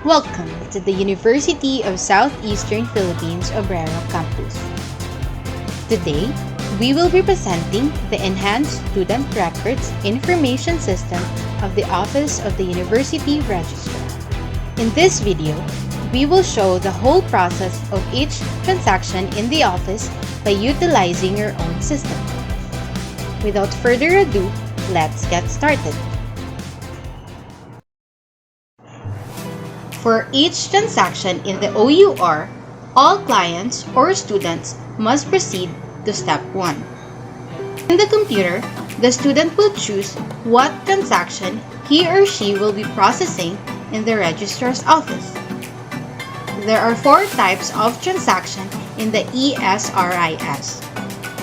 Welcome to the University of Southeastern Philippines Obrero campus. Today, we will be presenting the Enhanced Student Records Information System of the Office of the University Registrar. In this video, we will show the whole process of each transaction in the office by utilizing your own system. Without further ado, let's get started. For each transaction in the OUR, all clients or students must proceed to step 1. In the computer, the student will choose what transaction he or she will be processing in the registrar's office. There are 4 types of transaction in the eSRIS.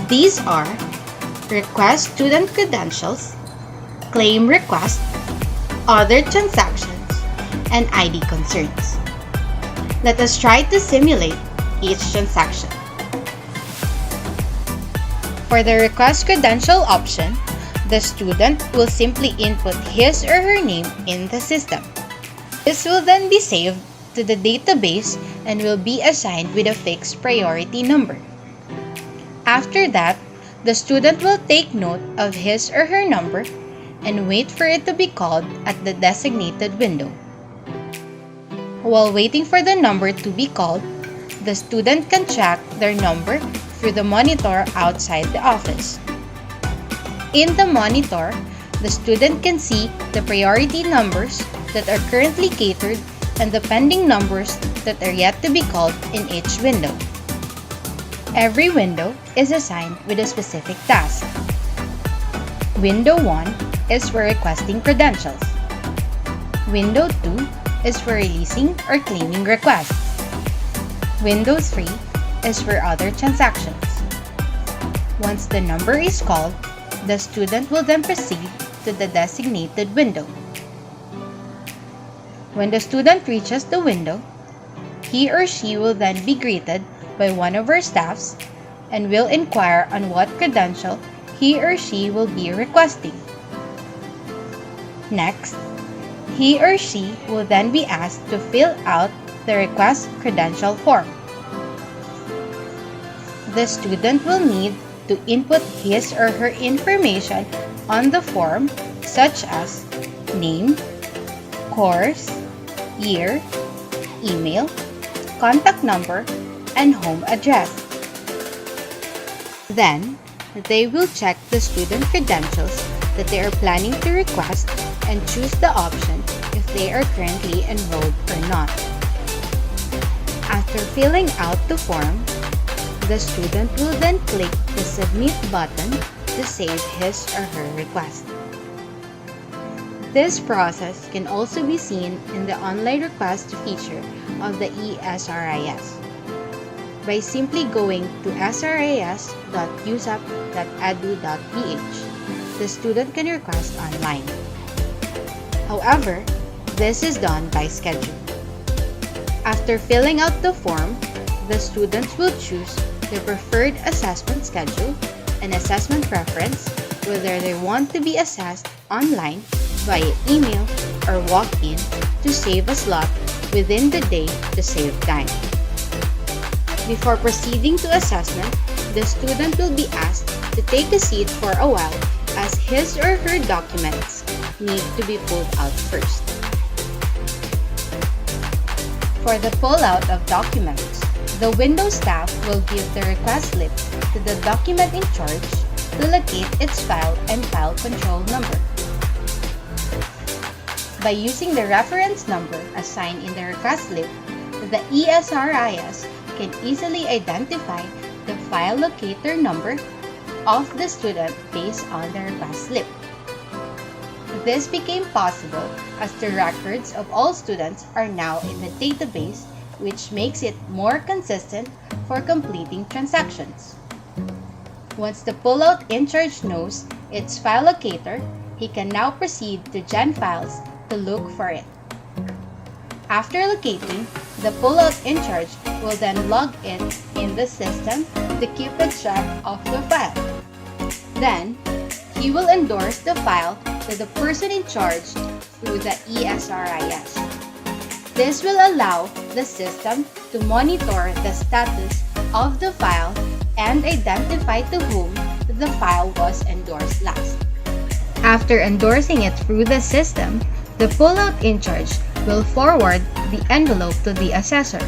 These are request student credentials, claim request, other transactions, and ID concerns. Let us try to simulate each transaction. For the request credential option, the student will simply input his or her name in the system. This will then be saved to the database and will be assigned with a fixed priority number. After that, the student will take note of his or her number and wait for it to be called at the designated window. While waiting for the number to be called, the student can check their number through the monitor outside the office. In the monitor, the student can see the priority numbers that are currently catered and the pending numbers that are yet to be called in each window. Every window is assigned with a specific task. Window 1 is for requesting credentials. Window 2 is for releasing or claiming requests. Window 3 is for other transactions. Once the number is called, the student will then proceed to the designated window. When the student reaches the window, he or she will then be greeted by one of our staffs and will inquire on what credential he or she will be requesting. Next, he or she will then be asked to fill out the request credential form. The student will need to input his or her information on the form such as name, course, year, email, contact number, and home address. Then, they will check the student credentials that they are planning to request and choose the option if they are currently enrolled or not. After filling out the form, the student will then click the Submit button to save his or her request. This process can also be seen in the online request feature of the eSRIS. By simply going to sris.usep.edu.ph, the student can request online. However, this is done by schedule. After filling out the form, the students will choose their preferred assessment schedule and assessment preference, whether they want to be assessed online, via email, or walk-in to save a slot within the day to save time. Before proceeding to assessment, the student will be asked to take a seat for a while as his or her documents need to be pulled out first. For the pull-out of documents, the window staff will give the request slip to the document in charge to locate its file and file control number. By using the reference number assigned in the request slip, the eSRIS can easily identify the file locator number of the student based on the request slip. This became possible as the records of all students are now in the database, which makes it more consistent for completing transactions. Once the pullout in charge knows its file locator, he can now proceed to Gen Files to look for it. After locating, the pullout in charge will then log it in the system to keep a track of the file. Then, he will endorse the file to the person in charge through the eSRIS. This will allow the system to monitor the status of the file and identify to whom the file was endorsed last. After endorsing it through the system, the pullout in charge will forward the envelope to the assessor.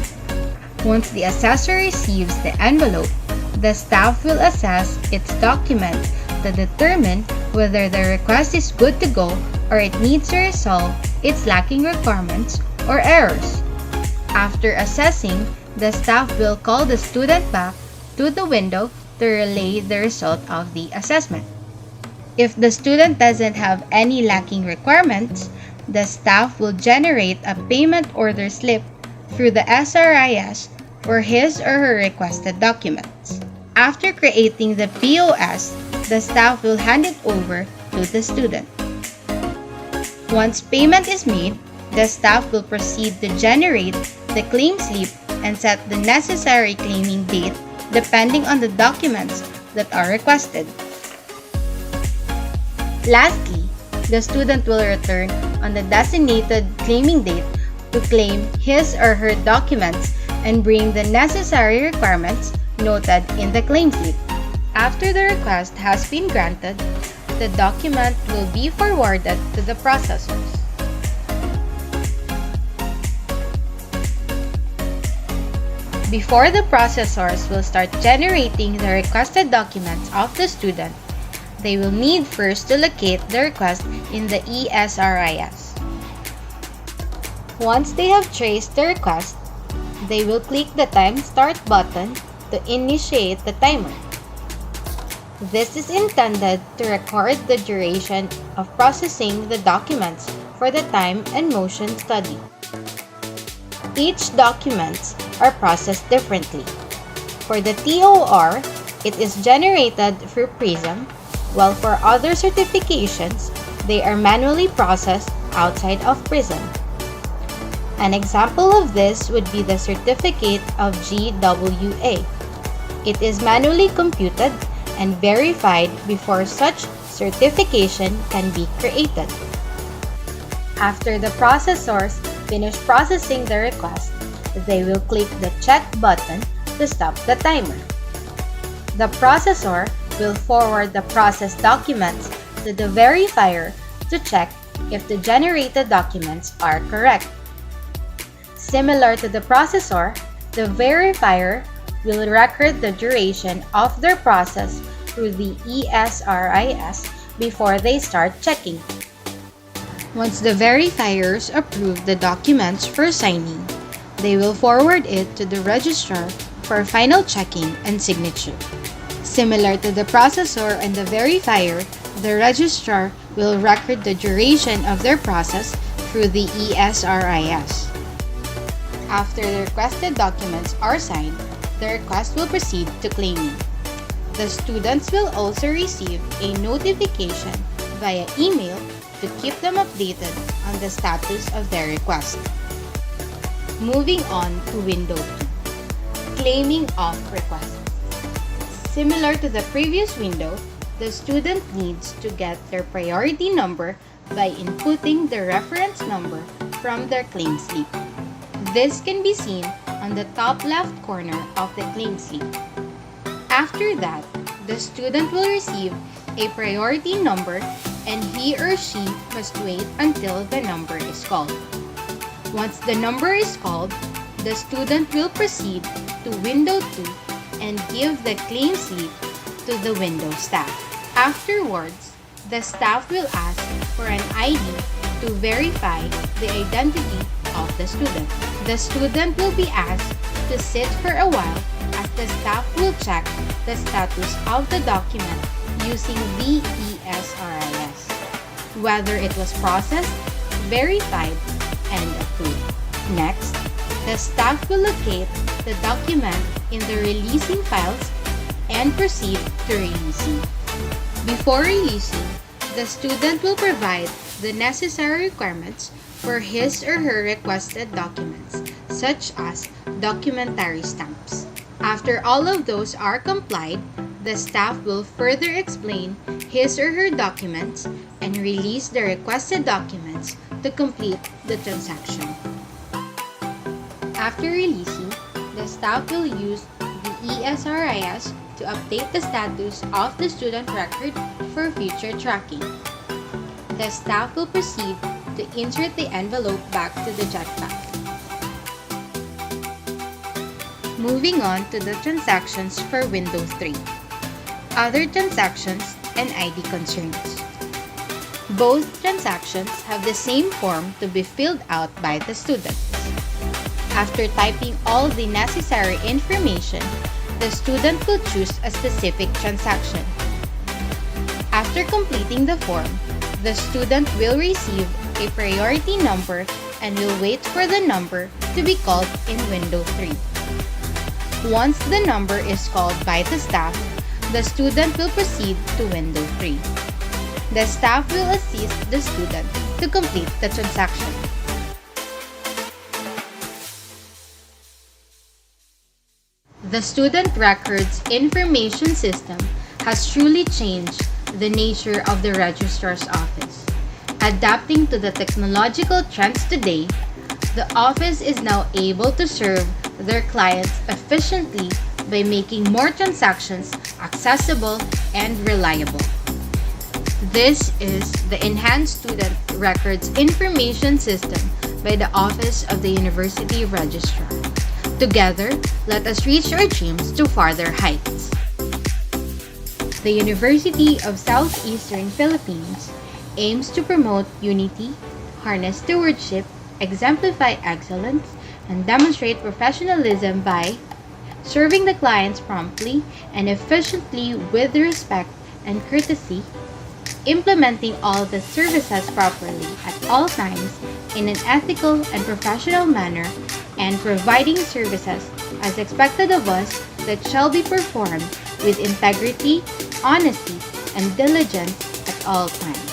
Once the assessor receives the envelope, the staff will assess its document to determine whether the request is good to go or it needs to resolve its lacking requirements or errors. After assessing, the staff will call the student back to the window to relay the result of the assessment. If the student doesn't have any lacking requirements, the staff will generate a payment order slip through the eSRIS for his or her requested documents. After creating the POS, the staff will hand it over to the student. Once payment is made, the staff will proceed to generate the claim slip and set the necessary claiming date depending on the documents that are requested. Lastly, the student will return on the designated claiming date to claim his or her documents and bring the necessary requirements noted in the claim slip. After the request has been granted, the document will be forwarded to the processors. Before the processors will start generating the requested documents of the student, they will need first to locate the request in the eSRIS. Once they have traced the request, they will click the Time Start button to initiate the timer. This is intended to record the duration of processing the documents for the time and motion study. Each documents are processed differently. For the TOR, it is generated through Prism, while for other certifications, they are manually processed outside of Prism. An example of this would be the Certificate of GWA. It is manually computed and verified before such certification can be created. After the processors finish processing the request, they will click the Check button to stop the timer. The processor will forward the processed documents to the verifier to check if the generated documents are correct. Similar to the processor, the verifier will record the duration of their process through the eSRIS before they start checking. Once the verifiers approve the documents for signing, they will forward it to the registrar for final checking and signature. Similar to the processor and the verifier, the registrar will record the duration of their process through the eSRIS. After the requested documents are signed, the request will proceed to claiming. The students will also receive a notification via email to keep them updated on the status of their request. Moving on to Window 2, Claiming of Requests. Similar to the previous window, the student needs to get their priority number by inputting the reference number from their claim slip. This can be seen on the top left corner of the claim slip. After that, the student will receive a priority number and he or she must wait until the number is called. Once the number is called, the student will proceed to Window 2 and give the claim slip to the window staff. Afterwards, the staff will ask for an ID to verify the identity of the student. The student will be asked to sit for a while as the staff will check the status of the document using the eSRIS, whether it was processed, verified, and approved. Next, the staff will locate the document in the releasing files and proceed to releasing. Before releasing, the student will provide the necessary requirements for his or her requested documents, such as documentary stamps. After all of those are complied, the staff will further explain his or her documents and release the requested documents to complete the transaction. After releasing, the staff will use the eSRIS to update the status of the student record for future tracking. The staff will proceed to insert the envelope back to the jetpack. Moving on to the transactions for Windows 3. Other transactions and ID concerns. Both transactions have the same form to be filled out by the student. After typing all the necessary information, the student will choose a specific transaction. After completing the form, the student will receive a priority number and will wait for the number to be called in Windows 3. Once the number is called by the staff, the student will proceed to Windows 3. The staff will assist the student to complete the transaction. The Student Records Information System has truly changed the nature of the Registrar's office. Adapting to the technological trends today, the office is now able to serve their clients efficiently by making more transactions accessible and reliable. This is the Enhanced Student Records Information System by the Office of the University Registrar. Together, let us reach our dreams to farther heights. The University of Southeastern Philippines aims to promote unity, harness stewardship, exemplify excellence, and demonstrate professionalism by serving the clients promptly and efficiently with respect and courtesy, implementing all the services properly at all times in an ethical and professional manner, and providing services as expected of us that shall be performed with integrity, honesty, and diligence at all times.